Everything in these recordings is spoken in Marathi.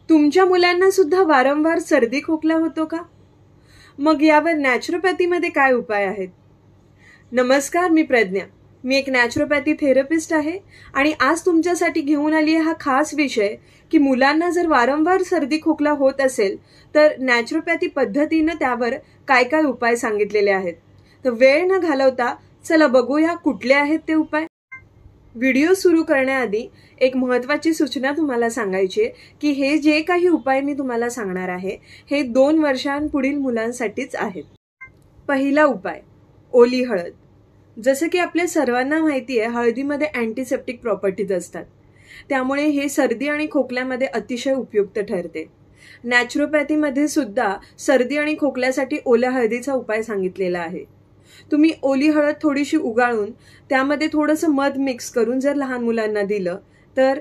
तुमच्या मुलांना सुद्धा वारंवार सर्दी खोकला होतो का? मग यावर नॅचरोपॅथीमध्ये काय उपाय आहेत? नमस्कार, मी प्रज्ञा. मी एक नॅचरोपॅथी थेरपिस्ट आहे आणि आज तुमच्यासाठी घेऊन आली आहे हा खास विषय की मुलांना जर वारंवार सर्दी खोकला होत असेल तर नॅचरोपॅथी पद्धतीनं त्यावर काय काय उपाय सांगितलेले आहेत. तर वेळ न घालवता चला बघूया कुठले आहेत ते उपाय. व्हिडिओ सुरू करण्याआधी एक महत्त्वाची सूचना तुम्हाला सांगायची आहे की हे जे काही उपाय मी तुम्हाला सांगणार आहे हे 2 वर्षांपुढील मुलांसाठीच आहेत. पहिला उपाय, ओली हळद. जसं की आपल्या सर्वांना माहिती आहे, हळदीमध्ये अँटीसेप्टिक प्रॉपर्टीज असतात, त्यामुळे हे सर्दी आणि खोकल्यामध्ये अतिशय उपयुक्त ठरते. नॅचरोपॅथीमध्ये सुद्धा सर्दी आणि खोकल्यासाठी ओल्या हळदीचा उपाय सांगितलेला आहे. तुम्ही ओली हळद थोडीशी उगाळून त्यामध्ये थोडंसं मध मिक्स करून जर लहान मुलांना दिलं तर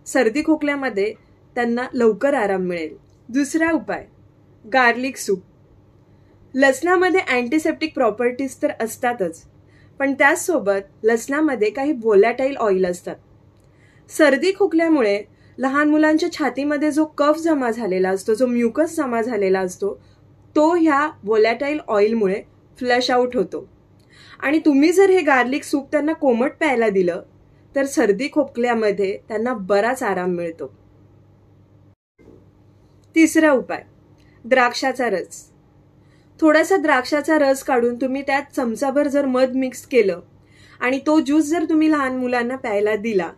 सर्दी खोकल्यामध्ये त्यांना लवकर आराम मिळेल. दुसरा उपाय, गार्लिक सूप. लसणामध्ये अँटीसेप्टिक प्रॉपर्टीज तर असतातच, पण त्याचसोबत लसणामध्ये काही व्होलॅटाईल ऑइल असतात. सर्दी खोकल्यामुळे लहान मुलांच्या छातीमध्ये जो कफ जमा झालेला असतो, जो म्युकस जमा झालेला असतो, तो ह्या व्होलॅटाईल ऑइलमुळे फ्लश आउट होतो. आणि तुम्ही जर हे गार्लिक सूप त्यांना कोमट प्यायला दिलं तर सर्दी खोकल्यामध्ये त्यांना बराच आराम मिळतो. तिसरा उपाय, द्राक्षाचा रस. थोडासा द्राक्षाचा रस काढून तुम्ही त्यात चमचाभर जर मध मिक्स केलं आणि तो ज्यूस जर तुम्ही लहान मुलांना प्यायला दिला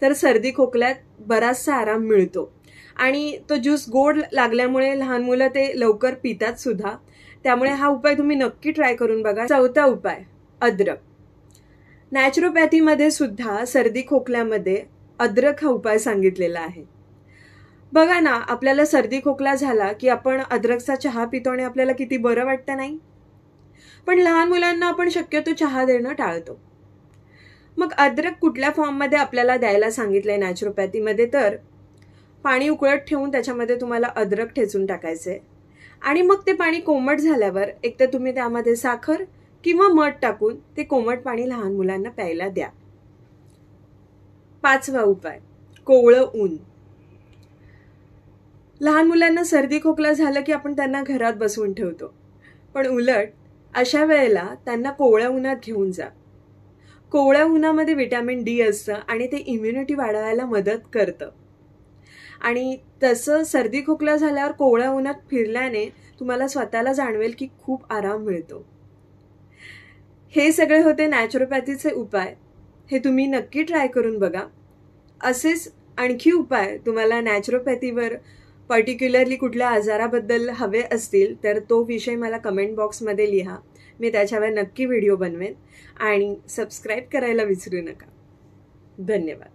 तर सर्दी खोकल्यात बराचसा आराम मिळतो. आणि तो ज्यूस गोड लागल्यामुळे लहान मुलं ते लवकर पितात सुद्धा, त्यामुळे हा उपाय तुम्ही नक्की ट्राय करून बघा. चौथा उपाय, अद्रक. नॅचरोपॅथीमध्ये सुद्धा सर्दी खोकल्यामध्ये अद्रक हा उपाय सांगितलेला आहे. बघा ना, आपल्याला सर्दी खोकला झाला की आपण अद्रकचा चहा पितो आणि आपल्याला किती बरं वाटतं, नाही? पण लहान मुलांना आपण शक्यतो चहा देणं टाळतो. मग अद्रक कुठल्या फॉर्ममध्ये आपल्याला द्यायला सांगितलंय नॅचरोपॅथीमध्ये, तर पाणी उकळत ठेवून त्याच्यामध्ये तुम्हाला अद्रक ठेचून टाकायचंय आणि मग ते पाणी कोमट झाल्यावर एकतर तुम्ही त्यामध्ये साखर किंवा मध टाकून ते कोमट पाणी लहान मुलांना प्यायला द्या. पाचवा उपाय, कोवळं ऊन. लहान मुलांना सर्दी खोकला झालं की आपण त्यांना घरात बसवून ठेवतो, पण उलट अशा वेळेला त्यांना कोवळ्या उन्हात घेऊन जा. कोवळ्या उन्हामध्ये व्हिटॅमिन डी असतं आणि ते इम्युनिटी वाढवायला मदत करतं. आणि तसं सर्दी खोकला झाल्यावर कोवळ्या उन्हात फिरल्याने तुम्हाला स्वतःला जाणवेल की खूप आराम मिळतो. हे सगळे होते नॅचरोपॅथीचे उपाय. हे तुम्ही नक्की ट्राय करून बघा. असेच आणखी उपाय तुम्हाला नॅचरोपॅथीवर पर्टिक्युलरली कुठल्या आजाराबद्दल हवे असतील तर तो विषय मला कमेंट बॉक्समध्ये लिहा. मी त्याच्यावर नक्की व्हिडिओ बनवेन आणि सबस्क्राईब करायला विसरू नका. धन्यवाद.